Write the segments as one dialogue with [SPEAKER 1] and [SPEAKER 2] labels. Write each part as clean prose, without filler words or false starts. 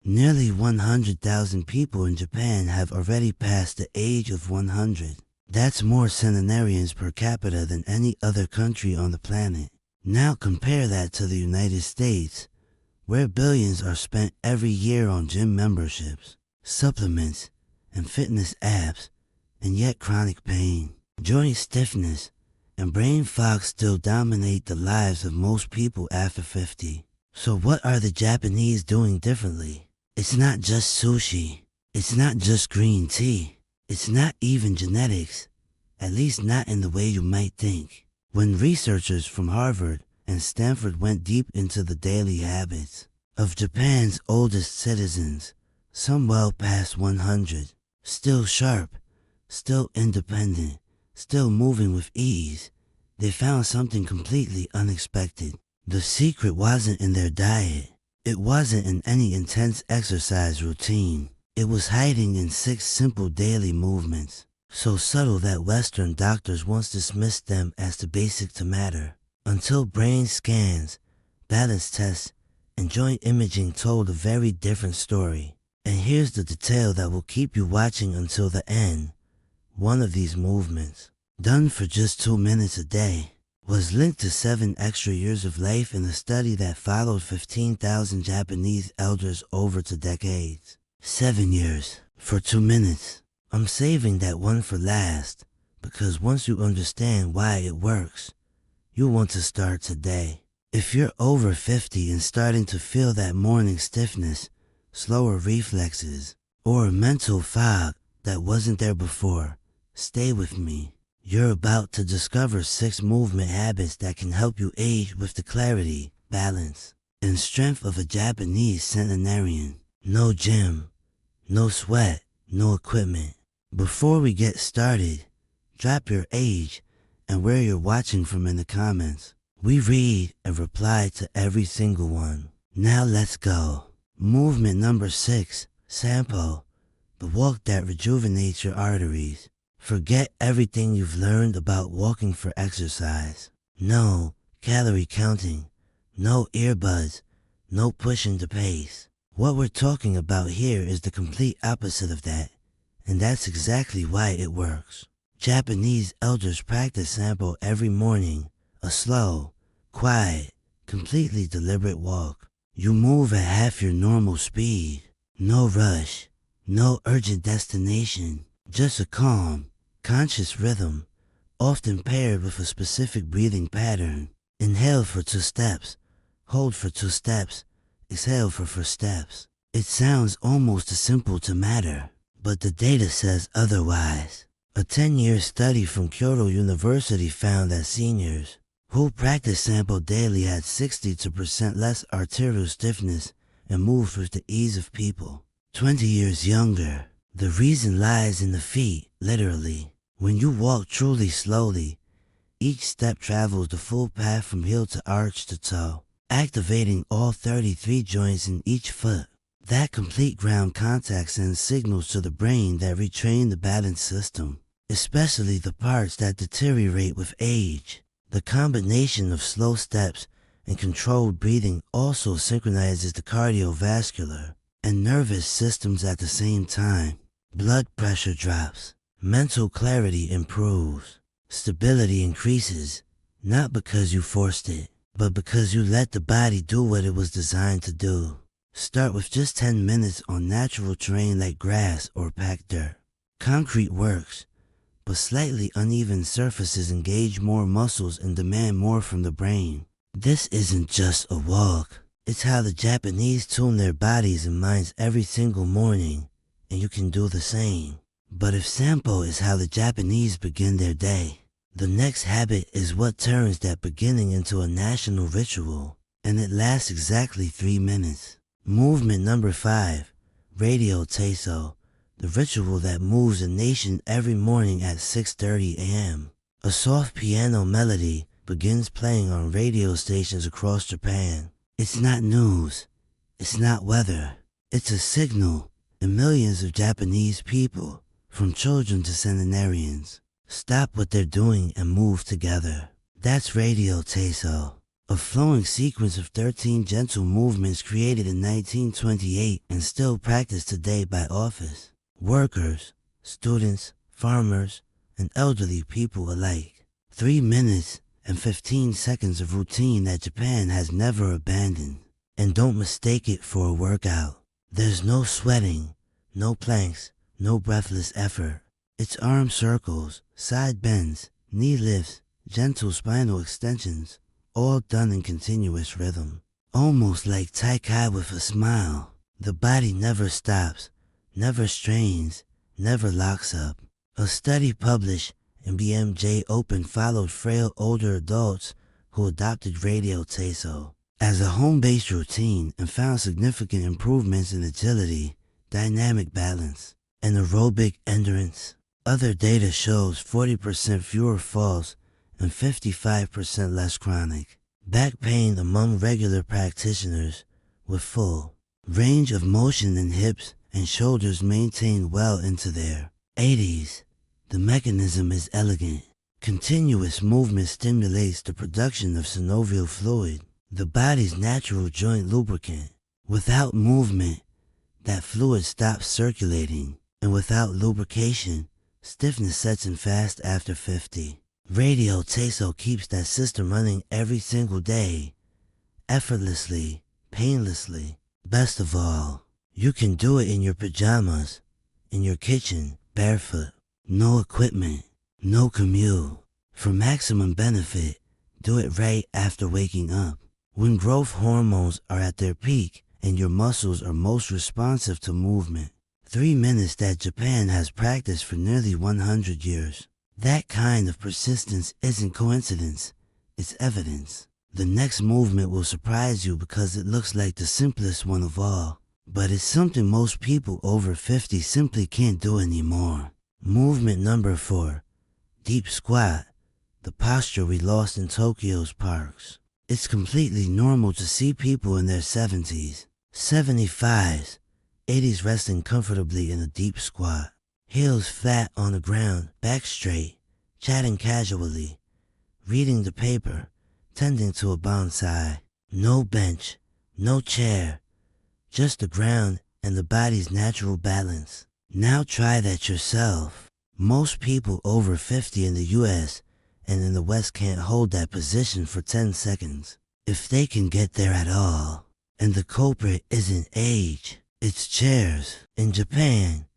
[SPEAKER 1] Nearly 100,000 people in Japan have already passed the age of 100. That's more centenarians per capita than any other country on the planet. Now compare that to the United States, where billions are spent every year on gym memberships, supplements, and fitness apps, and yet chronic pain, joint stiffness, and brain fog still dominate the lives of most people after 50. So what are the Japanese doing differently? It's not just sushi. It's not just green tea. It's not even genetics, at least not in the way you might think. When researchers from Harvard and Stanford went deep into the daily habits of Japan's oldest citizens, some well past 100, still sharp, still independent, still moving with ease, they found something completely unexpected. The secret wasn't in their diet. It wasn't in any intense exercise routine. It was hiding in 6 simple daily movements, so subtle that Western doctors once dismissed them as too basic to matter, until brain scans, balance tests, and joint imaging told a very different story. And here's the detail that will keep you watching until the end. One of these movements, done for just 2 minutes a day, was linked to 7 extra years of life in a study that followed 15,000 Japanese elders over 2 decades. 7 years for 2 minutes. I'm saving that one for last, because once you understand why it works, you'll want to start today. If you're over 50 and starting to feel that morning stiffness, slower reflexes, or a mental fog that wasn't there before, stay with me. You're about to discover 6 movement habits that can help you age with the clarity, balance, and strength of a Japanese centenarian. No gym, no sweat, no equipment. Before we get started, drop your age and where you're watching from in the comments. We read and reply to every single one. Now let's go. Movement number 6, Sampo, the walk that rejuvenates your arteries. Forget everything you've learned about walking for exercise. No calorie counting, no earbuds, no pushing the pace. What we're talking about here is the complete opposite of that, and that's exactly why it works. Japanese elders practice Sampo every morning, a slow, quiet, completely deliberate walk. You move at half your normal speed. No rush, no urgent destination, just a calm, conscious rhythm, often paired with a specific breathing pattern. Inhale for 2 steps, hold for 2 steps, exhale for 4 steps. It sounds almost too simple to matter, but the data says otherwise. A 10-year study from Kyoto University found that seniors who practiced Sampo daily had 62% less arterial stiffness and moved with the ease of people 20 years younger. The reason lies in the feet, literally. When you walk truly slowly, each step travels the full path from heel to arch to toe, activating all 33 joints in each foot. That complete ground contact sends signals to the brain that retrain the balance system, especially the parts that deteriorate with age. The combination of slow steps and controlled breathing also synchronizes the cardiovascular and nervous systems at the same time. Blood pressure drops, mental clarity improves, stability increases, not because you forced it, but because you let the body do what it was designed to do. Start with just 10 minutes on natural terrain like grass or packed dirt. Concrete works, but slightly uneven surfaces engage more muscles and demand more from the brain. This isn't just a walk. It's how the Japanese tune their bodies and minds every single morning, and you can do the same. But if Sampo is how the Japanese begin their day, the next habit is what turns that beginning into a national ritual, and it lasts exactly 3 minutes. Movement number 5, Radio Teiso, the ritual that moves a nation every morning at 6:30 a.m. A soft piano melody begins playing on radio stations across Japan. It's not news, it's not weather, it's a signal, and millions of Japanese people, from children to centenarians, stop what they're doing and move together. That's Radio Teiso, a flowing sequence of 13 gentle movements created in 1928 and still practiced today by office workers, students, farmers, and elderly people alike. 3 minutes and 15 seconds of routine that Japan has never abandoned. And don't mistake it for a workout. There's no sweating, no planks, no breathless effort. It's arm circles, side bends, knee lifts, gentle spinal extensions, all done in continuous rhythm. Almost like Tai Chi with a smile. The body never stops, never strains, never locks up. A study published in BMJ Open followed frail older adults who adopted radio Taiso as a home-based routine and found significant improvements in agility, dynamic balance, and aerobic endurance. Other data shows 40% fewer falls and 55% less chronic back pain among regular practitioners, with full range of motion in hips and shoulders maintained well into their 80s. The mechanism is elegant. Continuous movement stimulates the production of synovial fluid, the body's natural joint lubricant. Without movement, that fluid stops circulating, and without lubrication, stiffness sets in fast after 50. Radio Taiso keeps that system running every single day, effortlessly, painlessly. Best of all, you can do it in your pajamas, in your kitchen, barefoot. No equipment, no commute. For maximum benefit, do it right after waking up, when growth hormones are at their peak and your muscles are most responsive to movement. 3 minutes that Japan has practiced for nearly 100 years. That kind of persistence isn't coincidence, it's evidence. The next movement will surprise you because it looks like the simplest one of all, but it's something most people over 50 simply can't do anymore. Movement number 4, deep squat, the posture we lost in Tokyo's parks. It's completely normal to see people in their 70s, 75s, 80s resting comfortably in a deep squat. Heels flat on the ground, back straight, chatting casually, reading the paper, tending to a bonsai. No bench, no chair, just the ground and the body's natural balance. Now try that yourself. Most people over 50 in the US and in the West can't hold that position for 10 seconds, if they can get there at all. And the culprit isn't age, it's chairs. In Japan,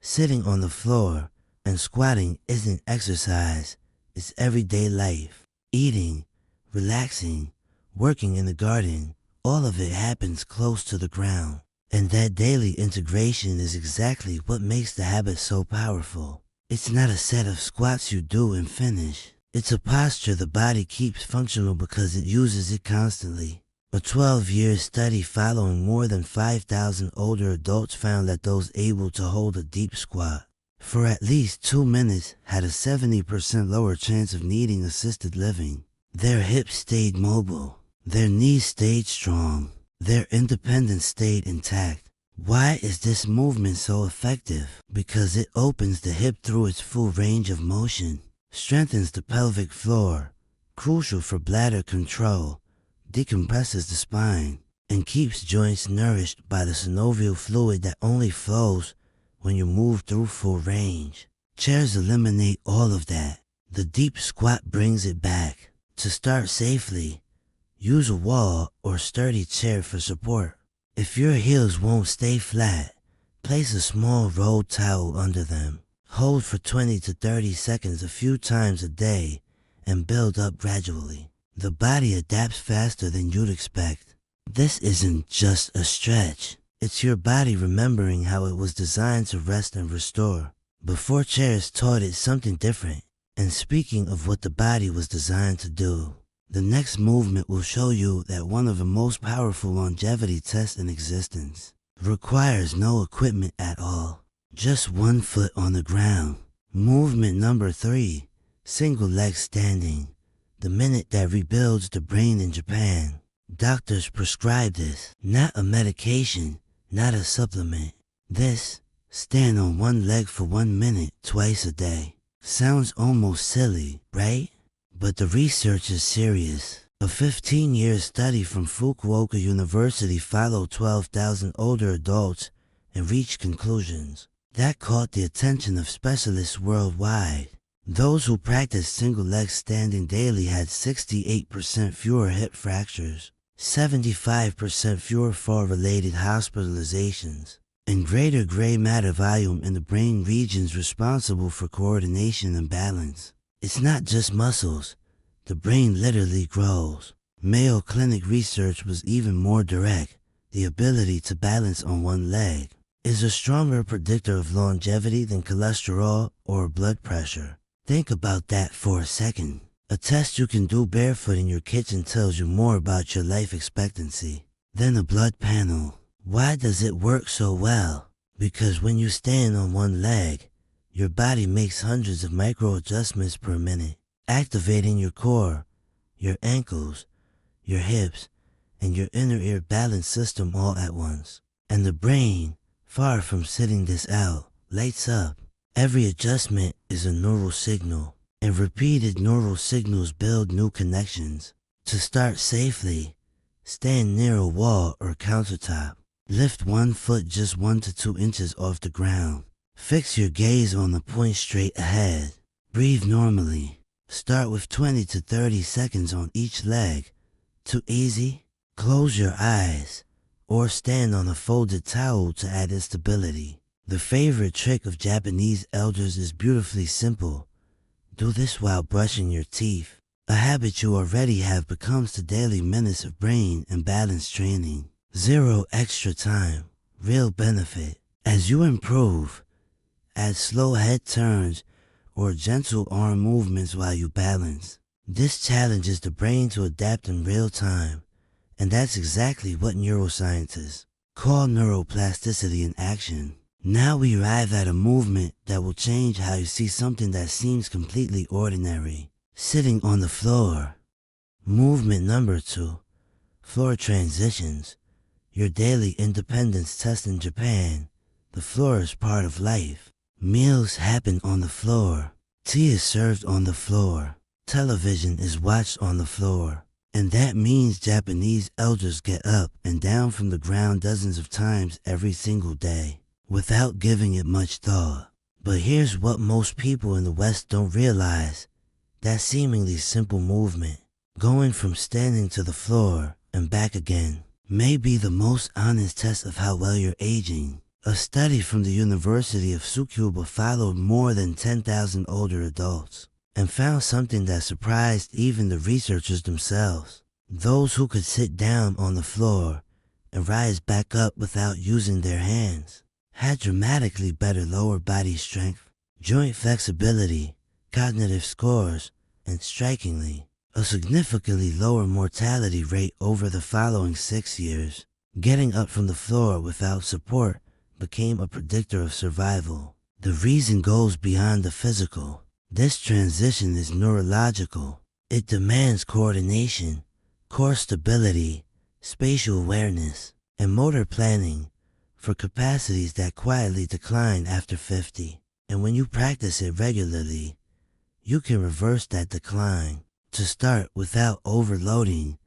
[SPEAKER 1] sitting on the floor and squatting isn't exercise, it's everyday life. Eating, relaxing, working in the garden, all of it happens close to the ground. And that daily integration is exactly what makes the habit so powerful. It's not a set of squats you do and finish. It's a posture the body keeps functional because it uses it constantly. A 12-year study following more than 5,000 older adults found that those able to hold a deep squat for at least 2 minutes had a 70% lower chance of needing assisted living. Their hips stayed mobile. Their knees stayed strong. Their independence stayed intact. Why is this movement so effective? Because it opens the hip through its full range of motion, strengthens the pelvic floor, crucial for bladder control, decompresses the spine, and keeps joints nourished by the synovial fluid that only flows when you move through full range. Chairs eliminate all of that. The deep squat brings it back. To start safely, use a wall or sturdy chair for support. If your heels won't stay flat, place a small rolled towel under them. Hold for 20 to 30 seconds a few times a day and build up gradually. The body adapts faster than you'd expect. This isn't just a stretch. It's your body remembering how it was designed to rest and restore. Before chairs taught it something different. And speaking of what the body was designed to do, the next movement will show you that one of the most powerful longevity tests in existence requires no equipment at all. Just one foot on the ground. Movement number 3, single leg standing. The minute that rebuilds the brain in Japan. Doctors prescribe this, not a medication, not a supplement. This, stand on one leg for 1 minute twice a day. Sounds almost silly, right? But the research is serious. A 15-year study from Fukuoka University followed 12,000 older adults and reached conclusions that caught the attention of specialists worldwide. Those who practiced single-leg standing daily had 68% fewer hip fractures, 75% fewer fall-related hospitalizations, and greater gray matter volume in the brain regions responsible for coordination and balance. It's not just muscles. The brain literally grows. Mayo Clinic research was even more direct. The ability to balance on one leg is a stronger predictor of longevity than cholesterol or blood pressure. Think about that for a second. A test you can do barefoot in your kitchen tells you more about your life expectancy than a blood panel. Why does it work so well? Because when you stand on one leg, your body makes hundreds of micro adjustments per minute, activating your core, your ankles, your hips, and your inner ear balance system all at once. And the brain, far from sitting this out, lights up. Every adjustment is a neural signal, and repeated neural signals build new connections. To start safely, stand near a wall or countertop. Lift one foot just 1 to 2 inches off the ground. Fix your gaze on the point straight ahead. Breathe normally. Start with 20 to 30 seconds on each leg. Too easy? Close your eyes or stand on a folded towel to add stability. The favorite trick of Japanese elders is beautifully simple. Do this while brushing your teeth. A habit you already have becomes the daily minutes of brain and balance training. 0 extra time. Real benefit. As you improve, add slow head turns or gentle arm movements while you balance. This challenges the brain to adapt in real time, and that's exactly what neuroscientists call neuroplasticity in action. Now we arrive at a movement that will change how you see something that seems completely ordinary. Sitting on the floor. Movement number 2. Floor transitions. Your daily independence test in Japan. The floor is part of life. Meals happen on the floor. Tea is served on the floor. Television is watched on the floor. And that means Japanese elders get up and down from the ground dozens of times every single day, without giving it much thought. But here's what most people in the West don't realize. That seemingly simple movement, going from standing to the floor and back again, may be the most honest test of how well you're aging. A study from the University of Tsukuba followed more than 10,000 older adults and found something that surprised even the researchers themselves. Those who could sit down on the floor and rise back up without using their hands had dramatically better lower body strength, joint flexibility, cognitive scores, and strikingly, a significantly lower mortality rate over the following 6 years. Getting up from the floor without support became a predictor of survival. The reason goes beyond the physical. This transition is neurological. It demands coordination, core stability, spatial awareness, and motor planning for capacities that quietly decline after 50. And when you practice it regularly, you can reverse that decline. To start without overloading,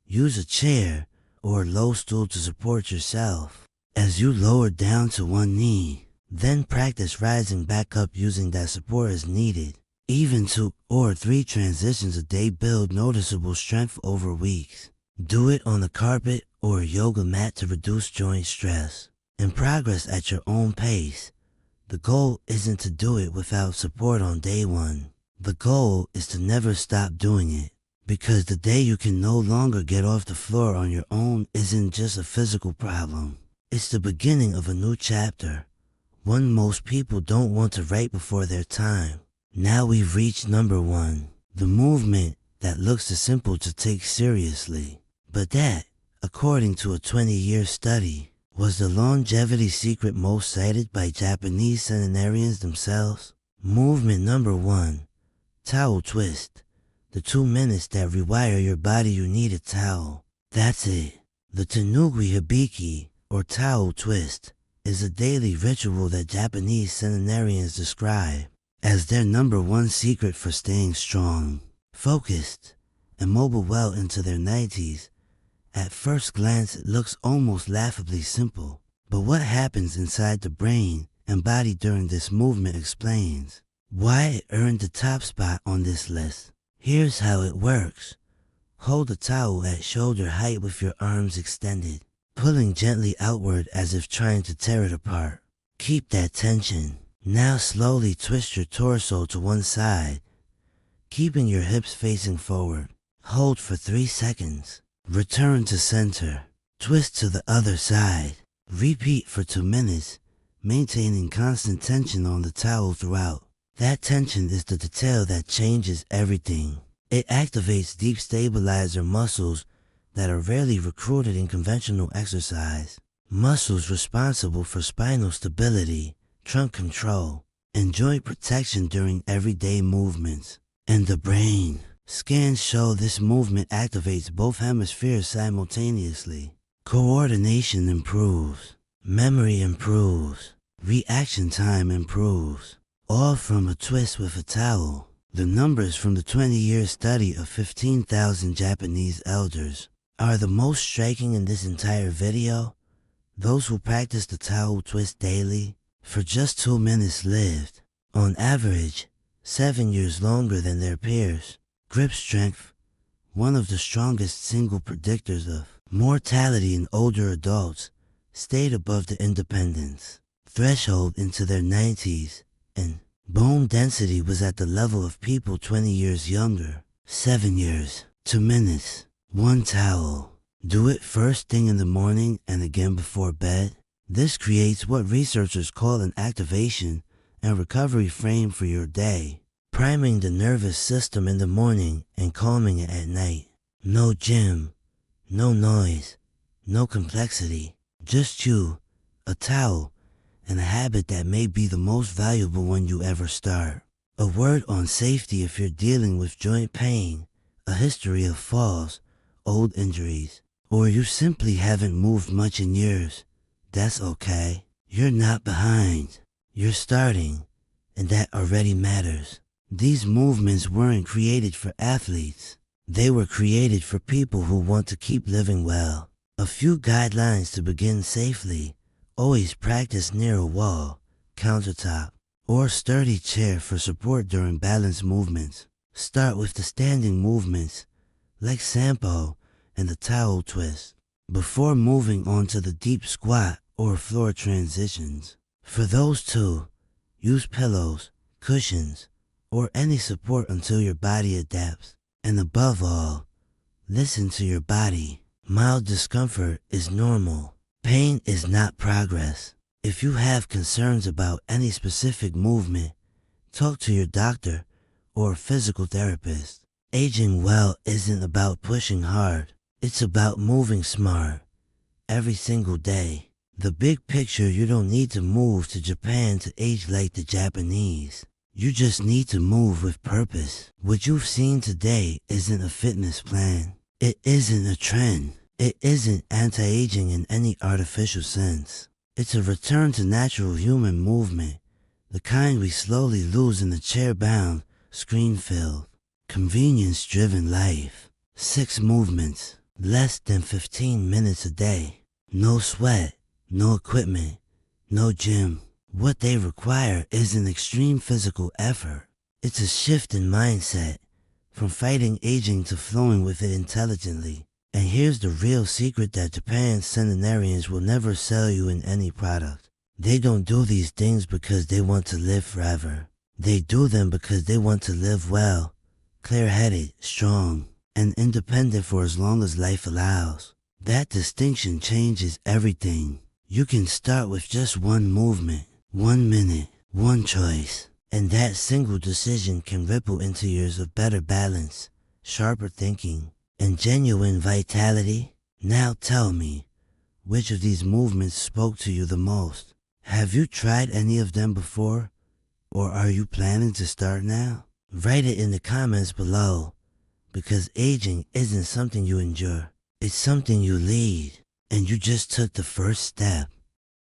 [SPEAKER 1] use a chair or a low stool to support yourself as you lower down to one knee. Then practice rising back up using that support as needed. Even 2 or 3 transitions a day build noticeable strength over weeks. Do it on the carpet or a yoga mat to reduce joint stress. And progress at your own pace. The goal isn't to do it without support on day 1. The goal is to never stop doing it, because the day you can no longer get off the floor on your own isn't just a physical problem. It's the beginning of a new chapter, one most people don't want to write before their time. Now we've reached number 1, the movement that looks too simple to take seriously. But that, according to a 20-year study, was the longevity secret most cited by Japanese centenarians themselves. Movement number 1. Towel twist. The 2 minutes that rewire your body you need a towel. That's it. The Tenugui Hibiki, or towel twist, is a daily ritual that Japanese centenarians describe as their number 1 secret for staying strong, focused, and mobile well into their 90s. At first glance, it looks almost laughably simple. But what happens inside the brain and body during this movement explains why it earned the top spot on this list. Here's how it works. Hold a towel at shoulder height with your arms extended, pulling gently outward as if trying to tear it apart. Keep that tension. Now slowly twist your torso to one side, keeping your hips facing forward. Hold for 3 seconds. Return to center. Twist to the other side. Repeat for 2 minutes, maintaining constant tension on the towel throughout. That tension is the detail that changes everything. It activates deep stabilizer muscles that are rarely recruited in conventional exercise. Muscles responsible for spinal stability, trunk control, and joint protection during everyday movements. And the brain. Scans show this movement activates both hemispheres simultaneously. Coordination improves. Memory improves. Reaction time improves. All from a twist with a towel. The numbers from the 20-year study of 15,000 Japanese elders are the most striking in this entire video. Those who practice the towel twist daily for just 2 minutes lived, on average, 7 years longer than their peers. Grip strength, one of the strongest single predictors of mortality in older adults, stayed above the independence threshold into their 90s, and bone density was at the level of people 20 years younger. 7 years, 2 minutes, 1 towel. Do it first thing in the morning and again before bed. This creates what researchers call an activation and recovery frame for your day, priming the nervous system in the morning and calming it at night. No gym, no noise, no complexity, just you, a towel, and a habit that may be the most valuable one you ever start. A word on safety: if you're dealing with joint pain, a history of falls, old injuries, or you simply haven't moved much in years, that's okay. You're not behind. You're starting, and that already matters. These movements weren't created for athletes. They were created for people who want to keep living well. A few guidelines to begin safely. Always practice near a wall, countertop, or sturdy chair for support during balance movements. Start with the standing movements, like sampo and the towel twist, before moving on to the deep squat or floor transitions. For those two, use pillows, cushions, or any support until your body adapts. And above all, listen to your body. Mild discomfort is normal. Pain is not progress. If you have concerns about any specific movement, talk to your doctor or a physical therapist. Aging well isn't about pushing hard. It's about moving smart every single day. The big picture: you don't need to move to Japan to age like the Japanese. You just need to move with purpose. What you've seen today isn't a fitness plan. It isn't a trend. It isn't anti-aging in any artificial sense. It's a return to natural human movement, the kind we slowly lose in the chair-bound, screen-filled, convenience-driven life. 6 movements, less than 15 minutes a day. No sweat, no equipment, no gym. What they require isn't extreme physical effort. It's a shift in mindset, from fighting aging to flowing with it intelligently. And here's the real secret that Japan's centenarians will never sell you in any product. They don't do these things because they want to live forever. They do them because they want to live well, clear-headed, strong, and independent for as long as life allows. That distinction changes everything. You can start with just one movement, 1 minute, one choice, and that single decision can ripple into years of better balance, sharper thinking, and genuine vitality. Now tell me, which of these movements spoke to you the most? Have you tried any of them before? Or are you planning to start now? Write it in the comments below, because aging isn't something you endure. It's something you lead, and you just took the first step.